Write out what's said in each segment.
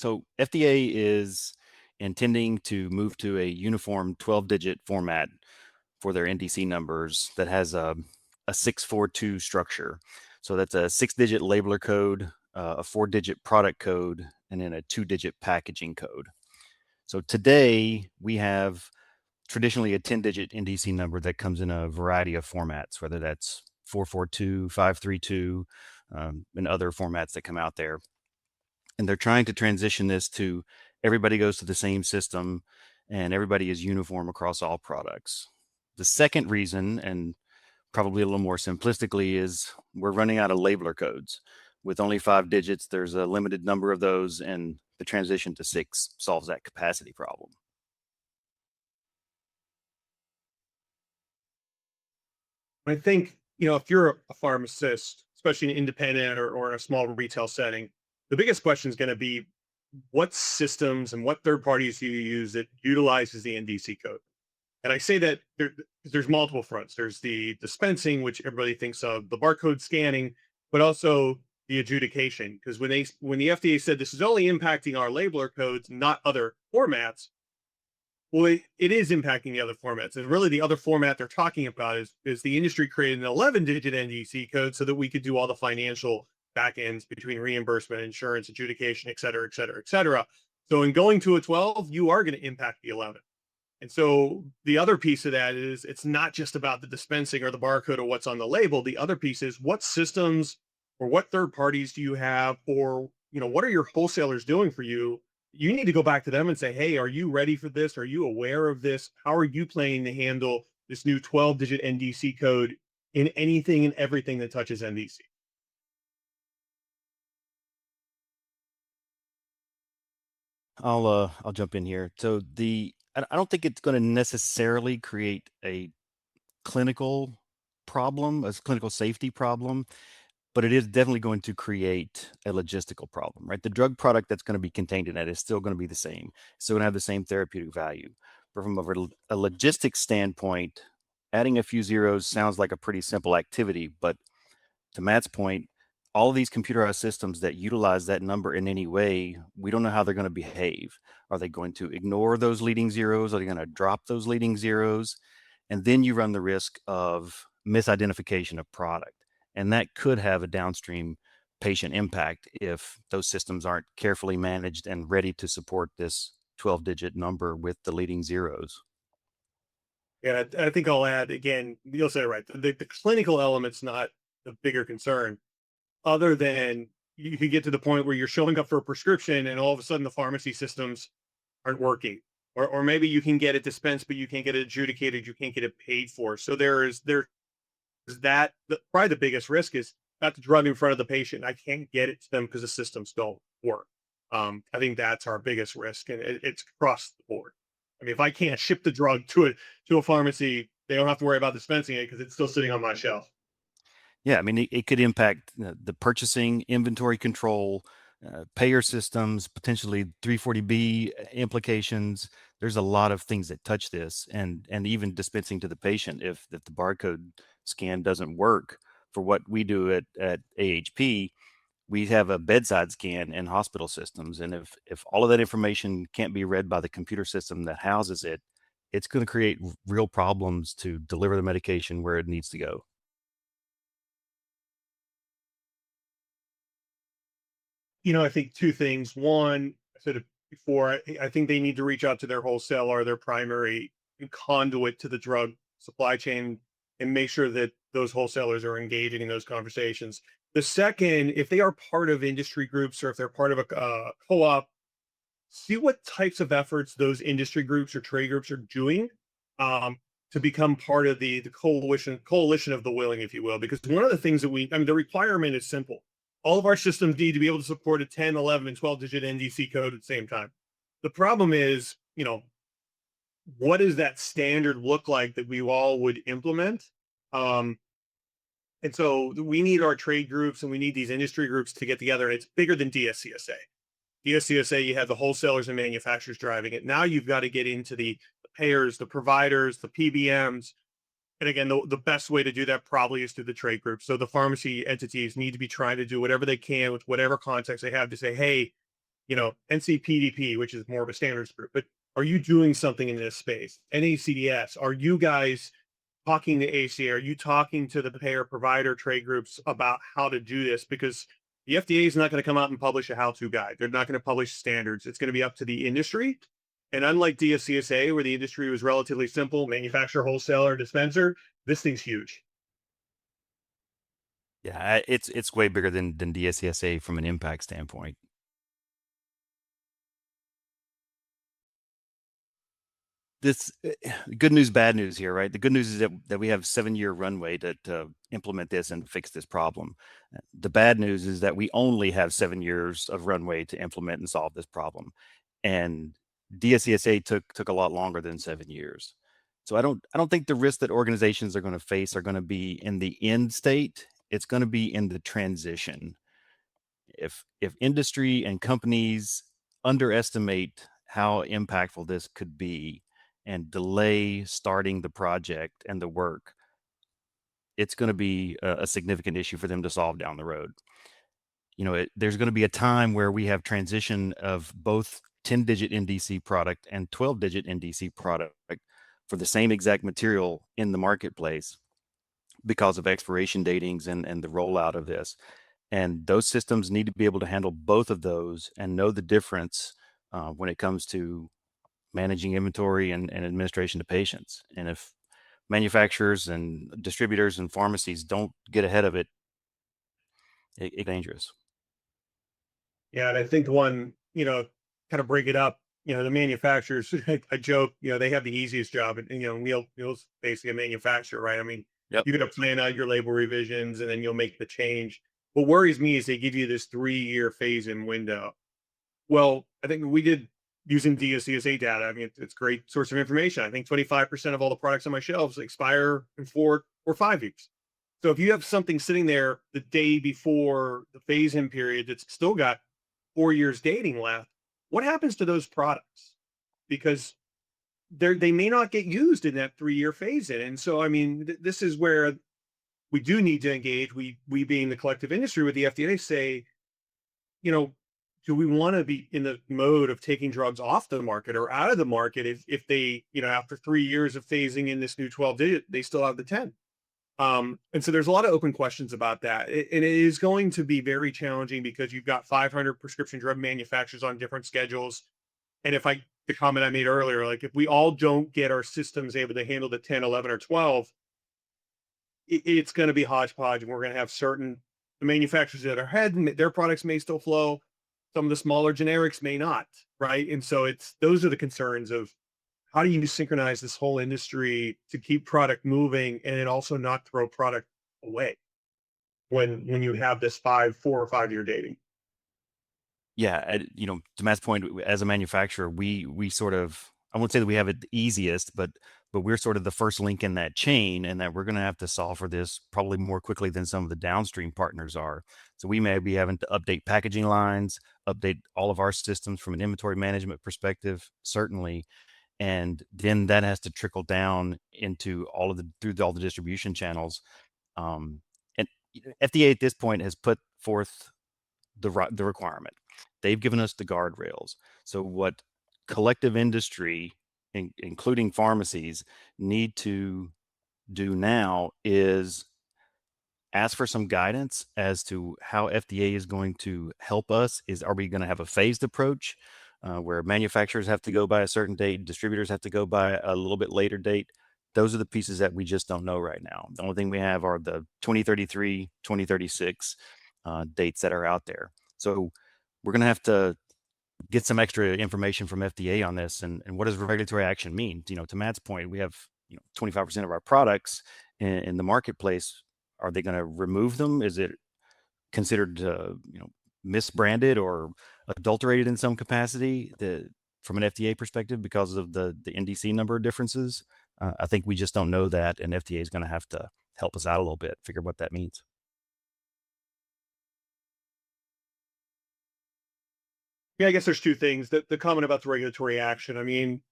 So FDA is intending to move to a uniform 12-digit format for their NDC numbers that has a 642 structure. So that's a 6-digit labeler code, a 4-digit product code, and then a 2-digit packaging code. So today we have traditionally a 10-digit NDC number that comes in a variety of formats, whether that's 442, 532, and other formats that come out there. And they're trying to transition this to everybody goes to the same system and everybody is uniform across all products. The second reason, and probably a little more simplistically, is we're running out of labeler codes. With only 5 digits, there's a limited number of those, and the transition to 6 solves that capacity problem. I think, if you're a pharmacist, especially an independent or in a small retail setting, the biggest question is going to be what systems and what third parties do you use that utilizes the NDC code? And I say that there's multiple fronts. There's the dispensing, which everybody thinks of, the barcode scanning, but also the adjudication. Because when the FDA said this is only impacting our labeler codes, not other formats, well, it is impacting the other formats. And really, the other format they're talking about is the industry created an 11-digit NDC code so that we could do all the financial back ends between reimbursement, insurance, adjudication, et cetera, et cetera, et cetera. So in going to a 12, you are going to impact the 11. And so the other piece of that is it's not just about the dispensing or the barcode or what's on the label. The other piece is what systems or what third parties do you have, or what are your wholesalers doing for you? You need to go back to them and say, hey, are you ready for this? Are you aware of this? How are you planning to handle this new 12-digit NDC code in anything and everything that touches NDC? I'll jump in here. So I don't think it's going to necessarily create a clinical problem, a clinical safety problem, but it is definitely going to create a logistical problem, right? The drug product that's going to be contained in that is still going to be the same. It's still going to have the same therapeutic value. But from a logistics standpoint, adding a few zeros sounds like a pretty simple activity, but to Matt's point, all of these computerized systems that utilize that number in any way, we don't know how they're going to behave. Are they going to ignore those leading zeros? Are they going to drop those leading zeros? And then you run the risk of misidentification of product. And that could have a downstream patient impact if those systems aren't carefully managed and ready to support this 12-digit number with the leading zeros. Yeah, I think I'll add again, you'll say it right. The clinical element's not the bigger concern, other than you could get to the point where you're showing up for a prescription and all of a sudden the pharmacy systems aren't working. Or maybe you can get it dispensed, but you can't get it adjudicated, you can't get it paid for. So there's that probably the biggest risk is not the drug in front of the patient. I can't get it to them because the systems don't work. I think that's our biggest risk, and it's across the board. I mean, if I can't ship the drug to a pharmacy, they don't have to worry about dispensing it because it's still sitting on my shelf. Yeah, I mean, it could impact the purchasing, inventory control, payer systems, potentially 340B implications. There's a lot of things that touch this, and even dispensing to the patient if the barcode scan doesn't work. For what we do at AHP, we have a bedside scan in hospital systems, and if all of that information can't be read by the computer system that houses it, it's going to create real problems to deliver the medication where it needs to go. I think two things. One, I said it before, I think they need to reach out to their wholesaler, their primary conduit to the drug supply chain, and make sure that those wholesalers are engaging in those conversations. The second, if they are part of industry groups or if they're part of a co-op, see what types of efforts those industry groups or trade groups are doing, um, to become part of the coalition of the willing, if you will. Because one of the things that the requirement is simple. All of our systems need to be able to support a 10, 11, and 12-digit NDC code at the same time. The problem is, what does that standard look like that we all would implement? Um, and so we need our trade groups and we need these industry groups to get together. And it's bigger than DSCSA. DSCSA, you have the wholesalers and manufacturers driving it. Now you've got to get into the payers, the providers, the PBMs. And again, the best way to do that probably is through the trade groups. So the pharmacy entities need to be trying to do whatever they can with whatever context they have to say, hey, NCPDP, which is more of a standards group, but are you doing something in this space? NACDS, are you guys talking to ACA? Are you talking to the payer provider trade groups about how to do this? Because the FDA is not going to come out and publish a how to guide. They're not going to publish standards. It's going to be up to the industry. And unlike DSCSA, where the industry was relatively simple, manufacturer, wholesaler, dispenser, this thing's huge. Yeah, it's way bigger than DSCSA from an impact standpoint. This good news, bad news here, right? The good news is that we have 7-year runway to implement this and fix this problem. The bad news is that we only have 7 years of runway to implement and solve this problem, and DSCSA took a lot longer than 7 years. So I don't think the risks that organizations are going to face are going to be in the end state. It's going to be in the transition. If industry and companies underestimate how impactful this could be and delay starting the project and the work, it's going to be a significant issue for them to solve down the road. There's going to be a time where we have transition of both 10-digit NDC product and 12-digit NDC product for the same exact material in the marketplace because of expiration datings and the rollout of this. And those systems need to be able to handle both of those and know the difference when it comes to managing inventory and administration to patients. And if manufacturers and distributors and pharmacies don't get ahead of it, it's dangerous. Yeah, and I think the one, kind of break it up, the manufacturers, I joke, they have the easiest job. And, Neal's basically a manufacturer, right? I mean, Yep. you got to plan out your label revisions and then you'll make the change. What worries me is they give you this 3-year phase in window. Well, I think we did using DSCSA data. I mean, it's great source of information. I think 25% of all the products on my shelves expire in 4 or 5 years. So if you have something sitting there the day before the phase in period that's still got 4 years dating left, what happens to those products? Because they may not get used in that 3-year phase in. And so, I mean, this is where we do need to engage. We being the collective industry with the FDA, say, you know, do we want to be in the mode of taking drugs off the market or out of the market if they, after 3 years of phasing in this new 12 digit, they still have the 10? And so there's a lot of open questions about that. And it is going to be very challenging because you've got 500 prescription drug manufacturers on different schedules. And the comment I made earlier, like if we all don't get our systems able to handle the 10, 11, or 12, it's going to be hodgepodge. And we're going to have certain the manufacturers that are ahead, and their products may still flow. Some of the smaller generics may not, right? And so those are the concerns of how do you synchronize this whole industry to keep product moving and then also not throw product away when you have this 4 or 5 year dating. Yeah, to Matt's point, as a manufacturer, we sort of, I won't say that we have it the easiest, but we're sort of the first link in that chain, and that we're going to have to solve for this probably more quickly than some of the downstream partners are. So we may be having to update packaging lines, update all of our systems from an inventory management perspective, certainly, and then that has to trickle down into through all the distribution channels. Um, and FDA at this point has put forth the requirement. They've given us the guardrails. So what collective industry, including pharmacies, need to do now is ask for some guidance as to how FDA is going to help us. Are we going to have a phased approach where manufacturers have to go by a certain date, distributors have to go by a little bit later date? Those are the pieces that we just don't know right now. The only thing we have are the 2033, 2036 dates that are out there. So we're going to have to get some extra information from FDA on this. And what does regulatory action mean? To Matt's point, we have 25% of our products in the marketplace. Are they going to remove them? Is it considered misbranded or adulterated in some capacity from an FDA perspective because of the NDC number differences? I think we just don't know that, and FDA is going to have to help us out a little bit, figure what that means. Yeah, I guess there's two things. The comment about the regulatory action. I mean,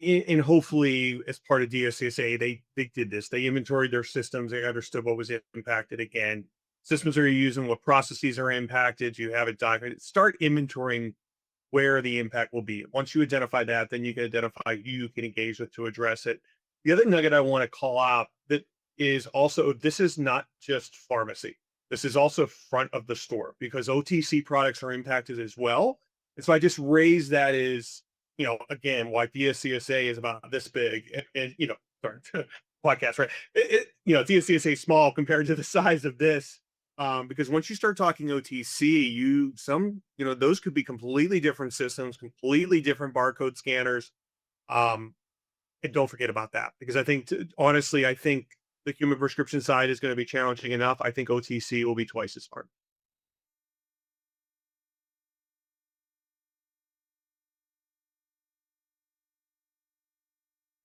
and hopefully as part of DSCSA, they did this. They inventoried their systems. They understood what was impacted. Again, systems are you using, what processes are impacted. You have it documented. Start inventorying where the impact will be. Once you identify that, then you can identify who you can engage with to address it. The other nugget I want to call out that is also, this is not just pharmacy. This is also front of the store because OTC products are impacted as well. And so I just raise that as, again, why DSCSA is about this big and sorry, podcast, right? DSCSA is small compared to the size of this. Because once you start talking OTC, those could be completely different systems, completely different barcode scanners. Um, and don't forget about that because honestly, I think the human prescription side is going to be challenging enough. I think OTC will be twice as hard.